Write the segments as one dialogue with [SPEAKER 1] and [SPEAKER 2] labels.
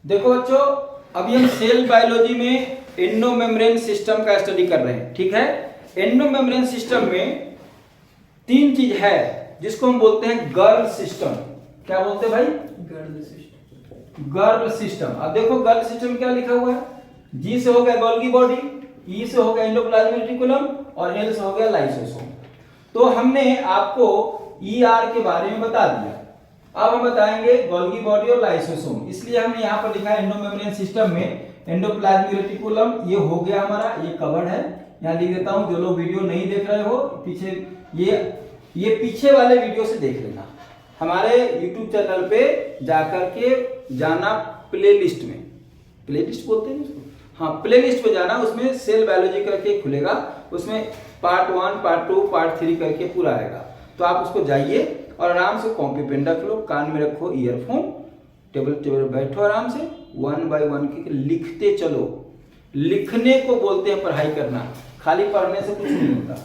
[SPEAKER 1] देखो बच्चों, अभी हम सेल बायोलॉजी में एंडो मेम्ब्रेन सिस्टम का स्टडी कर रहे हैं। ठीक है, एंडो मेम्ब्रेन सिस्टम में तीन चीज है जिसको हम बोलते हैं गर्ल सिस्टम। क्या बोलते हैं भाई?
[SPEAKER 2] Girl system.
[SPEAKER 1] Girl system. अब देखो गर्ल सिस्टम क्या लिखा हुआ है। जी से हो गया गोल्गी बॉडी, ई से हो गया एंडोप्लाज्मिक रेटिकुलम और एल से हो गया लाइसोसोम। तो हमने आपको ईआर के बारे में बता दिया। अब हम बताएंगे गोल्गी बॉडी और लाइसोसोम। इसलिए हमने यहाँ पर लिखा है एंडो मेम्ब्रेन सिस्टम में एंडोप्लाज्मिक रेटिकुलम, ये हो गया हमारा, ये कवर्ड है। यहाँ लिख देता हूँ, जो लोग वीडियो नहीं देख रहे हो पीछे, ये पीछे वाले वीडियो से देख लेना। हमारे YouTube चैनल पे जाकर के जाना, प्लेलिस्ट में, प्लेलिस्ट बोलते हैं उसको, हाँ प्लेलिस्ट पे जाना, उसमें सेल बायोलॉजी करके खुलेगा, उसमें पार्ट 1 पार्ट 2 पार्ट 3 करके पूरा आएगा। तो आप उसको जाइए और आराम से कॉपी पेन रख लो, कान में रखो ईयरफोन, टेबल बैठो आराम से, 1 बाय 1 के लिखते चलो। लिखने को बोलते हैं पढ़ाई करना, खाली पढ़ने से कुछ नहीं होता।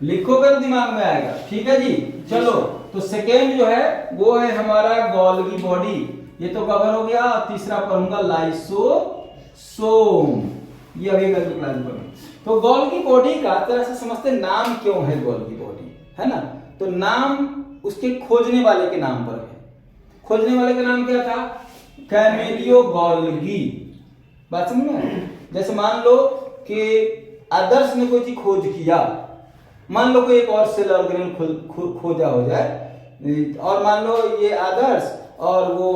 [SPEAKER 1] लिखोगे तो दिमाग में आएगा। ठीक है जी, चलो। तो सेकेंड जो है वो है हमारा गोल्गी बॉडी, ये तो कवर हो गया। तीसरा पढ़ूंगा लाइसोसोम, ये अभी कल क्लास में। तो गोल्गी बॉडी का तरह से समझते नाम क्यों है गोल्गी बॉडी, है ना? तो नाम उसके खोजने वाले के नाम पर है। खोजने वाले का नाम क्या था? कैमेलियो गोल्गी। बात समझ में? जैसे मान लो कि आदर्श ने कोई चीज खोज किया, मान लो कोई एक और सेल ऑर्गेनेल खोजा हो जाए, और मान लो ये आदर्श और वो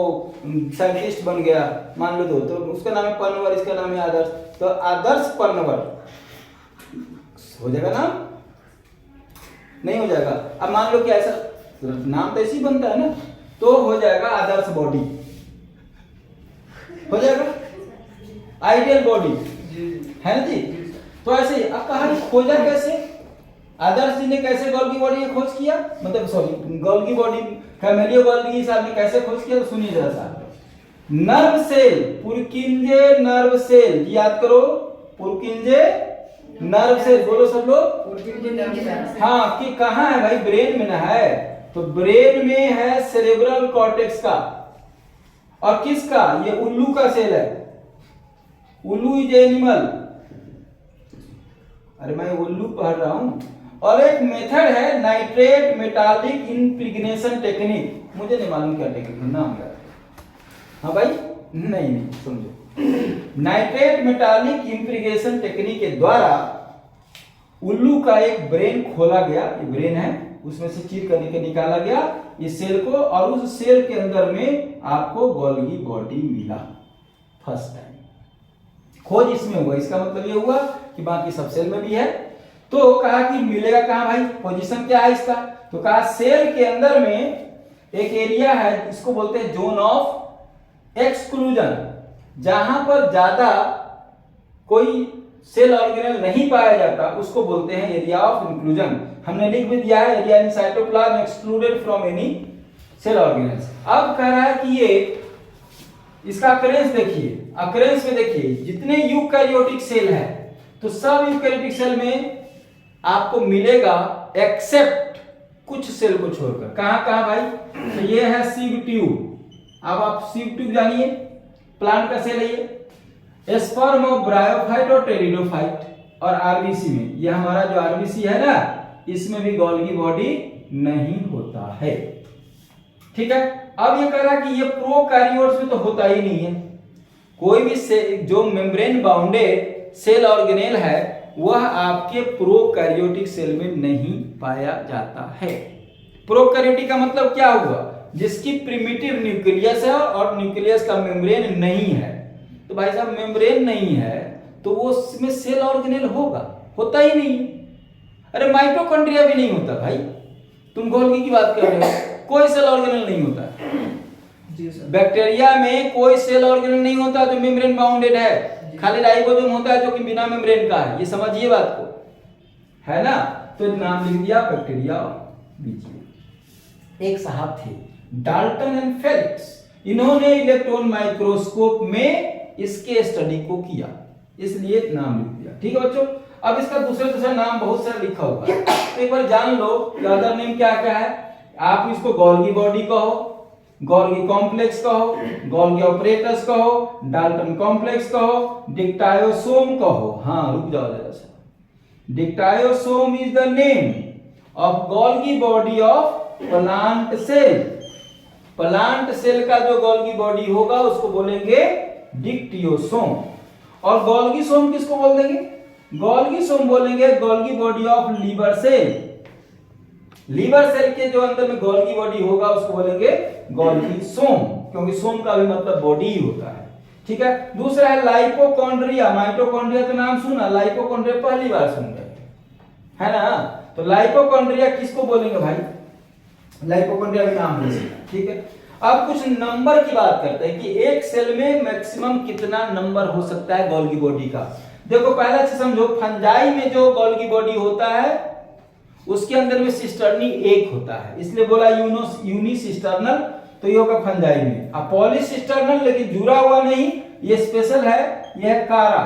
[SPEAKER 1] साइंटिस्ट बन गया, मान लो दो, तो उसका नाम है पन्नवर, इसका नाम है आदर्श। तो आदर्श पन्नवर हो जाएगा नाम? नहीं हो जाएगा। अब मान लो कि ऐसा नाम तो ऐसे ही बनता है ना, तो हो जाएगा आदर्श बॉडी, हो जाएगा आइडियल बॉडी, है ना जी? तो ऐसे ही अब कहा खोजा कैसे? आदर्श जी ने कैसे गोल्गी बॉडी की खोज किया, मतलब sorry Golgi body, Camillo Golgi साहब ने कैसे खोज किया? तो सुनिए जरा सा। Nerve cell, Purkinje nerve cell, याद करो, पुरकिंजे नर्व सेल, बोलो सब लोग। हाँ, कि कहाँ है भाई? ब्रेन में ना है। तो ब्रेन में है सेरेब्रल कॉर्टेक्स का, और किसका? ये उल्लू का सेल है। उल्लू इज एनिमल, अरे मैं उल्लू पढ़ रहा हूं। और एक मेथड है नाइट्रेट मेटालिक इम्प्रिग्नेशन टेक्निक, मुझे नहीं मालूम क्या टेक्निक नाम है। हाँ भाई, नहीं समझो। नाइट्रेट मेटालिक इम्प्रिगेशन टेक्निक के द्वारा उल्लू का एक ब्रेन खोला गया, ये ब्रेन है, उसमें से चीर करके निकाला गया इस सेल को, और उस सेल के अंदर में आपको गोल्गी बॉडी मिला फर्स्ट टाइम। खोज इसमें हुआ, इसका मतलब ये हुआ कि बाकी सब सेल में भी है। तो कहा कि मिलेगा कहां भाई? पोजीशन क्या है इसका? तो कहा सेल के अंदर में एक एरिया है, इसको बोलते हैं जोन ऑफ एक्सक्लूजन, जहां पर ज्यादा कोई सेल ऑर्गेनेल नहीं पाया जाता, उसको बोलते हैं एरिया ऑफ इंक्लूजन। हमने लिख भी दिया है, area in cytoplasm excluded from any cell organelles. अब कह रहा है कि ये इसका अकरेंस देखिए, अकरेंस में देखिए, जितने यूकैरियोटिक सेल है तो सब यूकैरियोटिक सेल में आपको मिलेगा एक्सेप्ट कुछ सेल को छोड़कर। कहां भाई? तो ये है सीव ट्यूब। अब आप सीव ट्यूब जानिए, प्लांट का सेल है ये, स्पर्म ऑफ ब्रायोफाइट और टेरिडोफाइट। और आरबीसी में, ये हमारा जो आरबीसी है ना, इसमें भी गोल्गी बॉडी नहीं होता है। ठीक है, अब ये कह रहा है कि ये प्रोकैरियोट्स में तो होता ही नहीं है। कोई भी जो मेम्ब्रेन बाउंडेड सेल ऑर्गेनेल है वह आपके प्रोकैरियोटिक सेल में नहीं पाया जाता है। प्रोकैरियोटिक का मतलब क्या हुआ? जिसकी प्रिमिटिव न्यूक्लियस है और न्यूक्लियस का मेम्ब्रेन नहीं है। तो भाई साहब मेम्ब्रेन नहीं है तो वो उसमें सेल ऑर्गेनेल होगा? होता ही नहीं। अरे माइटोकॉन्ड्रिया भी नहीं होता भाई, तुम गोल्गी की बात कर रहे हो, कोई सेल ऑर्गेनेल नहीं होता। बैक्टीरिया में कोई सेल ऑर्गेनेल नहीं होता जो मेम्ब्रेन बाउंडेड है, खाली राइबोसोम होता है जो कि बिना मेम्ब्रेन का है। ये समझिए बात को, है ना? तो नाम लिख दिया बैक्टीरिया बीजिए। एक साहब थे डाल्टन एंड फेलिक्स, इन्होंने इलेक्ट्रॉन माइक्रोस्कोप में इसके स्टडी को किया, इसलिए नाम लिख दिया। ठीक है बच्चों, अब इसका दूसरा नाम बहुत सारा लिखा होगा, तो एक बार जान लो कि अदर नेम क्या क्या है। आप इसको गोल्गी बॉडी कहो, गोल्गी कॉम्प्लेक्स कहो, गोल्गी ऑपरेटस कहो, डाल्टन कॉम्प्लेक्स कहो, डिक्टायोसोम कहो। हाँ रुक जाओ जरा सा। Dictyosome is the name of Golgi body of plant cell. Plant cell का जो गोल्गी बॉडी होगा उसको बोलेंगे डिक्टियोसोम। और गोल्गी सोम किसको बोल देंगे? गोल्गी सोम बोलेंगे Golgi body of liver cell. Liver cell के जो अंदर में गोल्गी बॉडी होगा उसको बोलेंगे गोल्गी सोम, क्योंकि सोम का भी मतलब बॉडी ही होता है। ठीक है। दूसरा है लाइपोकॉन्ड्रिया। माइटोकॉन्ड्रिया तो नाम सुना, लाइपोकॉन्ड्रिया पहली बार सुन रहे है ना। तो लाइपोकॉन्ड्रिया किसको बोलेंगे भाई? लाइपोकॉन्ड्रिया भी नाम है। ठीक है। अब कुछ नंबर की बात करते हैं कि एक सेल में मैक्सिमम कितना नंबर हो सकता है गोल्गी बॉडी का। देखो पहला से समझो, फंजाई में जो गोल्गी बॉडी होता है उसके अंदर में सिस्टर्नी एक होता है, इसलिए बोला यूनिसिस्टर्नल, तो ये होगा फंजाई में। अब पॉलीसिस्टर्नल लेकिन जुड़ा हुआ नहीं, ये स्पेशल है, ये है कारा,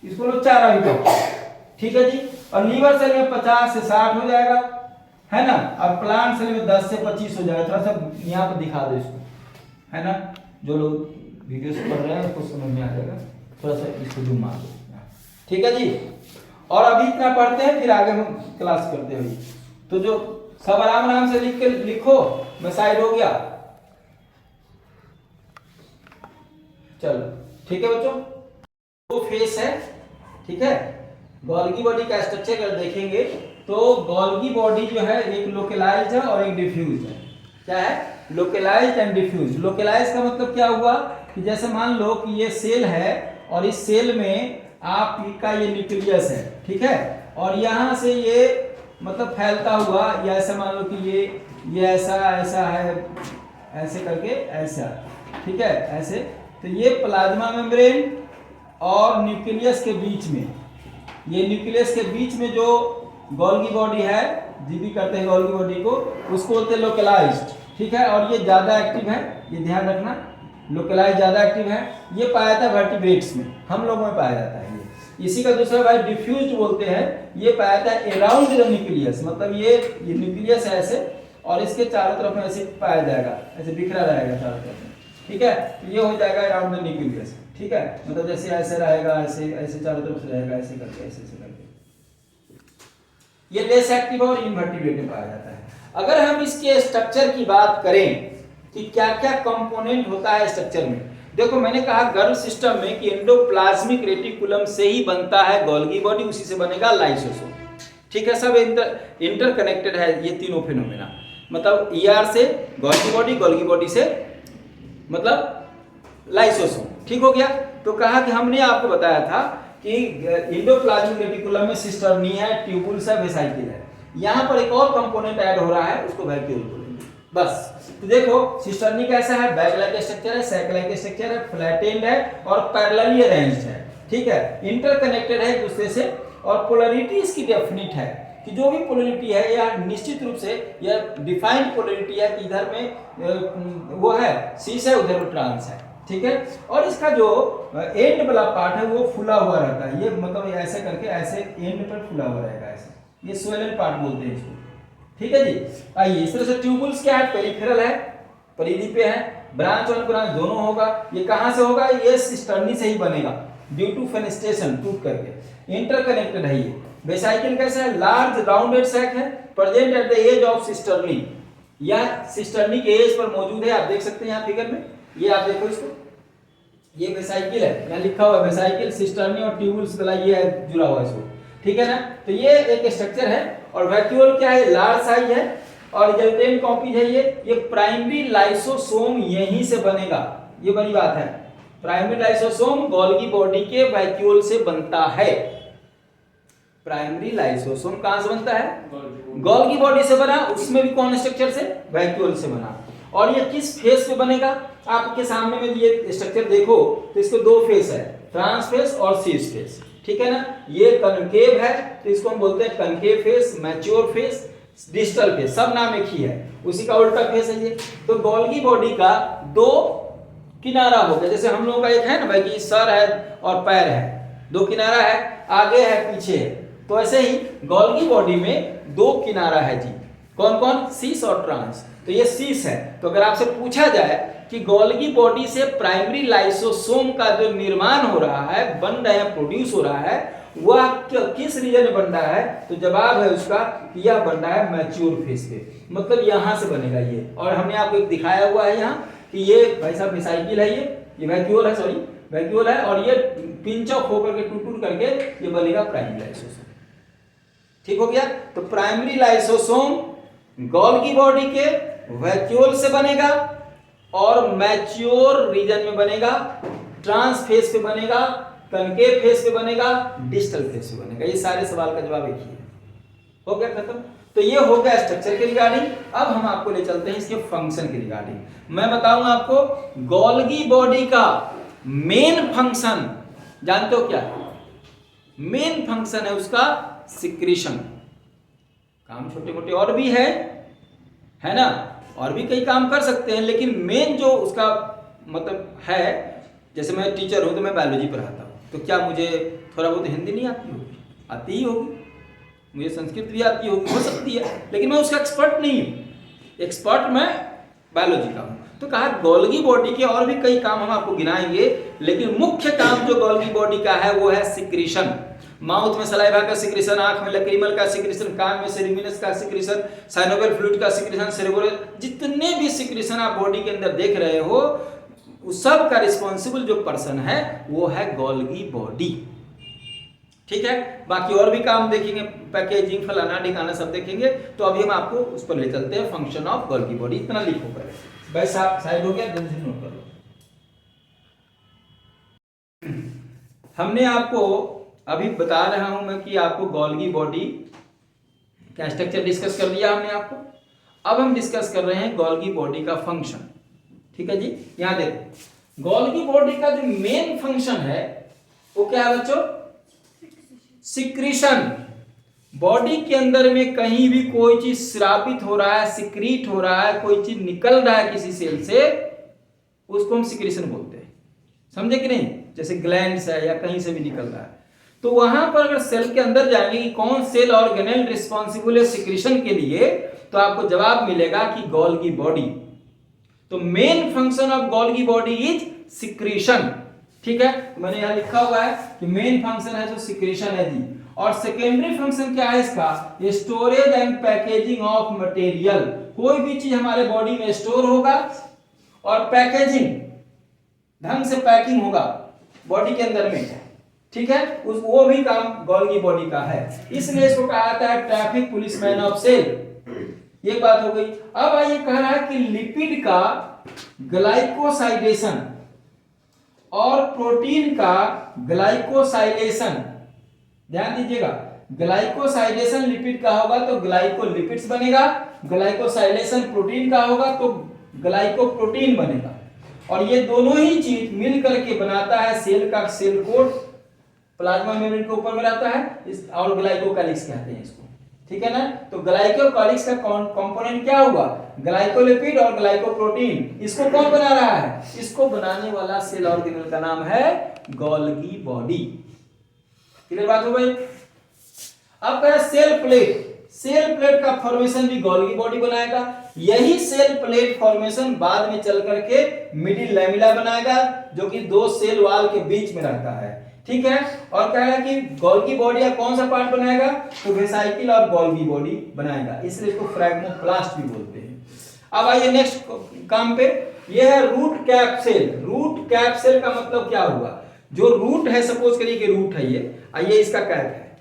[SPEAKER 1] इसको लोग चारा भी कहते हैं। ठीक है जी। और लीवर सेल में 50 से 60 हो जाएगा, है ना। अब प्लांट सेल में 10 से 25 हो जाएगा। थोड़ा सा यहाँ पर दिखा दो इसको, है ना। जो लोग वीडियो से पढ़ रहे हैं उसको समझ में आ जाएगा। थोड़ा सा इसको जूम मार दो। ठीक है जी। और अभी इतना पढ़ते हैं फिर आगे हम क्लास करते हैं। तो जो सब आराम आराम से लिख के लिखो, मैं साइड हो गया। चलो ठीक है बच्चों। दो फेस है, ठीक है। गोल्गी बॉडी का स्ट्रक्चर अगर देखेंगे तो गोल्गी बॉडी जो है एक लोकलाइज्ड है और एक डिफ्यूज है। क्या है? Localised and diffuse. लोकलाइज्ड का मतलब क्या हुआ कि जैसे मान लो कि ये सेल है और इस सेल में आपका ये न्यूक्लियस है, ठीक है। और यहाँ से ये मतलब फैलता हुआ, या ऐसा मान लो कि ये ऐसा ऐसा है, ऐसे करके ऐसा, ठीक है, ऐसे। तो ये प्लाज्मा मेम्ब्रेन और न्यूक्लियस के बीच में, ये न्यूक्लियस के बीच में जो गोल्गी बॉडी है, जीबी करते हैं गोल्गी बॉडी को, उसको बोलते हैं लोकलाइज्ड। ठीक है। और ये ज्यादा एक्टिव है, ये ध्यान रखना, लोकलाइज ज्यादा एक्टिव है। ये पाया जाता है वर्टिब्रेट्स में, हम लोगों में पाया जाता है ये। इसी का दूसरा भाई डिफ्यूज्ड बोलते हैं, ये पाया जाता है अराउंड द न्यूक्लियस, मतलब ये न्यूक्लियस है ऐसे और इसके चारों तरफ में ऐसे पाया जाएगा, ऐसे बिखरा रहेगा चारों तरफ में। ठीक है। तो ये हो जाएगा अराउंड द न्यूक्लियस। ठीक है। मतलब जैसे ऐसे रहेगा, ऐसे ऐसे चारों तरफ से रहेगा, ऐसे करके ऐसे ऐसे करके। ये लेस एक्टिव और इनवर्टिब्रेट में पाया जाता है। अगर हम इसके स्ट्रक्चर की बात करें कि क्या क्या कंपोनेंट होता है स्ट्रक्चर में, देखो मैंने कहा गर्भ सिस्टम में कि एंडोप्लाज्मिक रेटिकुलम से ही बनता है गोल्गी बॉडी, उसी से बनेगा लाइसोसोम। ठीक है। सब इंटरकनेक्टेड है ये तीनों फिनोमेना। मतलब ईआर से गोल्गी बॉडी, गोल्गी बॉडी से मतलब लाइसोसोम। ठीक हो गया। तो कहा कि हमने आपको बताया था कि एंडोप्लाज्मिक रेटिकुलम में सिस्टर्नी है, ट्यूबुल्स है, वेसाइकिल है। यहाँ पर एक और कंपोनेंट ऐड हो रहा है, उसको वैक्यूल बोलेंगे। बस। तो देखो सिस्टर्नी कैसा है, बैग लाइक स्ट्रक्चर है, सैक लाइक स्ट्रक्चर है, फ्लैटेंड है और पैरेलली अरेंज्ड है। ठीक है। इंटरकनेक्टेड है एक दूसरे से और पोलैरिटी इसकी डेफिनिट है कि जो भी पोलैरिटी है या निश्चित रूप से यह डिफाइंड पोलैरिटी है कि इधर में वो है सीस है, उधर ट्रांस है। ठीक है। और इसका जो एंड वाला पार्ट है वो फुला हुआ रहता है, ये मतलब ऐसे करके ऐसे एंड पर फुला हुआ रहेगा, ऐसे। ये स्वेलन पार्ट बोलते हैं इसको। ठीक है जी। आइए इस तरह से ट्यूबुल्स क्या है, पेरिफेरल है, परिधि पे है, ब्रांच और ब्रांच दोनों होगा। ये कहां से होगा? ये सिस्टर्नी से ही बनेगा ड्यू टू फेनेस्ट्रेशन, टूट करके। इंटरकनेक्टेड है ये। वेसाइकिल कैसा है? लार्ज राउंडेड सैक है, present at the edge of cisternae. यह सिस्टर्नी के एज पर मौजूद है, आप देख सकते हैं यहाँ फिगर में। ये आप देखो इसको, ये वेसाइकिल है, यहाँ लिखा हुआ वेसाइकिल, सिस्टर्नी और ट्यूबुल्स वाला ये है जुड़ा हुआ इसको। ठीक है ना। तो ये एक स्ट्रक्चर है। और वैक्यूल क्या है? लार्ज साइज है और रिजल्टेंट कॉपीज है ये प्राइमरी लाइसोसोम यहीं से बनेगा। ये बड़ी बात है, प्राइमरी लाइसोसोम गोल्गी बॉडी के वैक्यूल से बनता है। प्राइमरी लाइसोसोम कहां से बनता है? गोल्गी बॉडी से बना, उसमें भी कौन स्ट्रक्चर से? वैक्यूल से बना। और ये किस फेस पे बनेगा? आपके सामने में ये स्ट्रक्चर देखो तो इसके दो फेस है, ट्रांस फेस और सीस फेस। ठीक है ना। ये कनकेव है तो इसको हम बोलते हैं concave face, mature face, distal face, सब नाम एक ही है। उसी का उल्टा फेस है ये। तो गोल्गी बॉडी का दो किनारा हो गया, जैसे हम लोगों का एक है ना भाई कि सर है और पैर है, दो किनारा है, आगे है पीछे है। तो ऐसे ही गोल्गी बॉडी में दो किनारा है जी। कौन कौन? सिस और ट्रांस। तो ये सिस है। तो अगर आपसे पूछा जाए कि गोल्गी बॉडी से प्राइमरी लाइसोसोम का जो निर्माण हो रहा है, बन रहे हैं, प्रोड्यूस हो रहा है, वह किस रीजन में बन रहा है, तो जवाब है उसका कि यह बन रहा है मैच्योर फेज पे, मतलब यहां से बनेगा ये। और हमने आपको एक दिखाया हुआ है यहाँ कि ये भाई साहब रिसाइकिल है, ये वैक्यूल है, सॉरी वैक्यूल है, और ये पिंच ऑफ होकर के टूट करके ये बनेगा प्राइमरी लाइसोसोम। ठीक हो गया? तो प्राइमरी लाइसोसोम गोल्गी बॉडी के वैक्यूल से बनेगा और मैच्योर रीजन में बनेगा, ट्रांस फेज पे बनेगा, कनकेव फेज पे बनेगा, डिस्टल फेज पे बनेगा। ये सारे सवाल का जवाब एक ही है। हो गया खत्म? तो ये हो गया स्ट्रक्चर के रिगार्डिंग। अब हम आपको ले चलते हैं इसके फंक्शन के रिगार्डिंग। मैं बताऊंगा आपको गोल्गी बॉडी का मेन फंक्शन, जानते हो क्या? मेन फंक्शन है उसका सिक्रीशन। काम छोटे मोटे और भी है ना, और भी कई काम कर सकते हैं, लेकिन मेन जो उसका मतलब है, जैसे मैं टीचर हूं तो मैं बायोलॉजी पढ़ाता हूं, तो क्या मुझे थोड़ा बहुत हिंदी नहीं आती होगी? आती ही होगी। मुझे संस्कृत भी आती होगी, हो सकती है, लेकिन मैं उसका एक्सपर्ट नहीं हूं। एक्सपर्ट मैं बायोलॉजी का हूं। तो कहा गोल्गी बॉडी के और भी कई काम हम आपको गिनाएंगे, लेकिन मुख्य काम जो गोल्गी बॉडी का है वो है सिक्रीशन। माउथ में सलाइवा का सिक्रीशन, आंख में लक्रीमल का सिक्रीशन, कान में सेरिमिनस का सिक्रीशन, साइनोवियल फ्लूइड का सिक्रीशन, सेरेब्रल, जितने भी सिक्रीशन आप बॉडी के अंदर देख रहे हो, उस सब का रिस्पॉन्सिबल जो पर्सन है वो है गोल्गी बॉडी। ठीक है? बाकी और भी काम देखेंगे, पैकेजिंग, फलाना ढिकाना सब देखेंगे। तो अभी हम आपको उस पर ले चलते हैं, फंक्शन ऑफ गोल्गी बॉडी। इतना लिखो पहले, भाई साहब साइड हो गया, जल्दी से नोट कर लो। हमने आपको अभी बता रहा हूं मैं कि आपको गोल्गी बॉडी का स्ट्रक्चर डिस्कस कर दिया हमने आपको। अब हम डिस्कस कर रहे हैं गोल्गी बॉडी का फंक्शन। ठीक है जी? यहां देखो, गोल्गी बॉडी का जो मेन फंक्शन है वो क्या है बच्चों? सिक्रीशन। बॉडी के अंदर में कहीं भी कोई चीज स्रावित हो रहा है, सिक्रीट हो रहा है, कोई चीज निकल रहा है किसी सेल से, उसको हम सिक्रीशन बोलते हैं। समझे कि नहीं? जैसे ग्लैंड्स है या कहीं से भी निकल रहा है, तो वहां पर अगर सेल के अंदर जाएंगे कि कौन सेल ऑर्गेनेल रिस्पॉन्सिबल है सिक्रीशन के लिए, तो आपको जवाब मिलेगा कि गोल्गी बॉडी। तो main function of Golgi body is secretion. ठीक है? तो मैंने यहां लिखा हुआ है कि मेन फंक्शन है जो सिक्रीशन है जी। और सेकेंडरी फंक्शन क्या है इसका? Storage and packaging of material. कोई भी चीज हमारे बॉडी में स्टोर होगा और पैकेजिंग, ढंग से पैकिंग होगा बॉडी के अंदर में। ठीक है? वो भी काम गोल्गी बॉडी का है, इसलिए इसको कहा जाता है ट्रैफिक पुलिसमैन ऑफ सेल। ये बात हो गई। अब आइए कह रहा है कि लिपिड का ग्लाइकोसाइडेशन और प्रोटीन का ग्लाइकोसाइलेशन, ध्यान दीजिएगा, ग्लाइकोसाइडेशन लिपिड का होगा तो ग्लाइकोलिपिड्स बनेगा, ग्लाइकोसाइलेशन प्रोटीन का होगा तो ग्लाइकोप्रोटीन बनेगा। और ये दोनों ही चीज मिल करके बनाता है सेल का सेल कोड, प्लाज्मा मेम्ब्रेन के ऊपर में रहता है, और ग्लाइकोकैलिक्स कहते हैं इसको। ठीक है ना? तो ग्लाइकोकैलिक्स का कंपोनेंट क्या हुआ? ग्लाइकोलिपिड और ग्लाइकोप्रोटीन। इसको कौन बना रहा है? इसको बनाने वाला सेल ऑर्गेनेल का नाम है गोल्गी बॉडी। क्लियर बात हो गई? अब कह सेल प्लेट। सेल प्लेट का फॉर्मेशन भी गोल्गी बॉडी बनाएगा। यही सेल प्लेट फॉर्मेशन बाद में चल करके मिडिल लैमेला बनाएगा, जो कि दो सेल वॉल के बीच में रहता है। ठीक है? और कह रहा है कि गोल्गी बॉडी का कौन सा पार्ट बनाएगा? तो वेसाइकिल और गोल्गी बॉडी बनाएगा, इसलिए इसको फ्रैग्मोप्लास्ट भी बोलते हैं। अब आइए नेक्स्ट काम पे, ये है root cap cell. Root cap cell का मतलब क्या हुआ? जो रूट है, सपोज करिए कि रूट है ये इसका कैप है,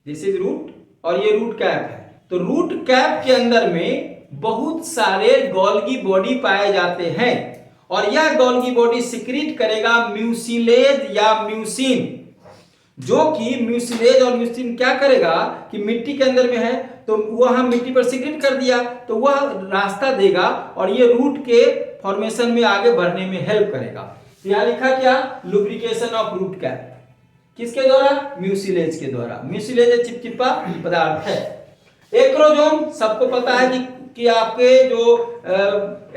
[SPEAKER 1] दिस इज रूट और ये रूट कैप है। तो रूट कैप के अंदर में बहुत सारे गोल्गी बॉडी पाए जाते हैं और यह गोल्गी बॉडी सिक्रीट करेगा म्यूसिलेज या म्यूसिन, जो कि म्यूसिलेज और म्यूसिन क्या करेगा कि मिट्टी के अंदर में है तो वह हम मिट्टी पर सिक्रीट कर दिया तो वह रास्ता देगा और ये रूट के फॉर्मेशन में आगे बढ़ने में हेल्प करेगा। तो यहां लिखा क्या? Lubrication of root cap. किसके द्वारा? म्यूसिलेज के द्वारा। म्यूसिलेज चिपचिपा पदार्थ है। एक्रोजोम सबको पता है कि कि आपके जो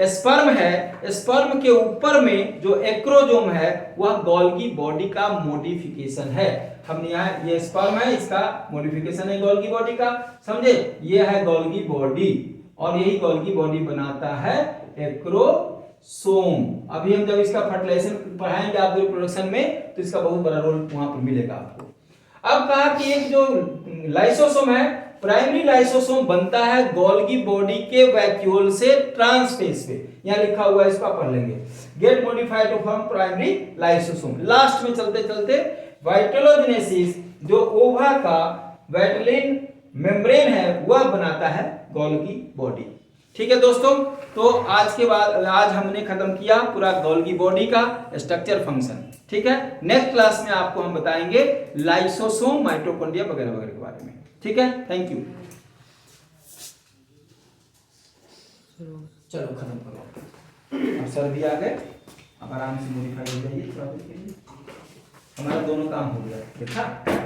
[SPEAKER 1] स्पर्म है, स्पर्म के ऊपर में जो एक्रोजोम है वह गोल्गी बॉडी का मॉडिफिकेशन है। हमने यहाँ ये स्पर्म है, इसका मॉडिफिकेशन है गोल्गी बॉडी का, समझे। ये है गोल्गी बॉडी और यही गोल्गी बॉडी बनाता है एक्रोसोम। अभी हम जब इसका फर्टिलाइजेशन पढ़ाएंगे आप रिप्रोडक्शन में तो इसका बहुत बड़ा रोल वहां पर मिलेगा आपको। अब कहा कि एक जो लाइसोसोम है, प्राइमरी लाइसोसोम बनता है गोल्गी बॉडी के वैक्यूल से ट्रांसफेज पे, यहां लिखा हुआ है, इसको पढ़ लेंगे। Get modified to form primary lysosome. Last में चलते चलते वाइटलोजेनेसिस, जो ओवा का वैटलिन मेम्ब्रेन है वह बनाता है गोल्गी बॉडी। ठीक है दोस्तों, तो आज के बाद आज हमने खत्म किया पूरा गोल्गी बॉडी का स्ट्रक्चर फंक्शन। ठीक है, नेक्स्ट क्लास में आपको हम बताएंगे लाइसोसोम, माइटोकॉन्ड्रिया वगैरह वगैरह के बारे में। ठीक है, थैंक यू। चलो खत्म करो। अब सर भी आ गए, अब आराम से मॉडिफाई हो जाइए थोड़ा देर के लिए। हमारा दोनों काम हो गया, देखा।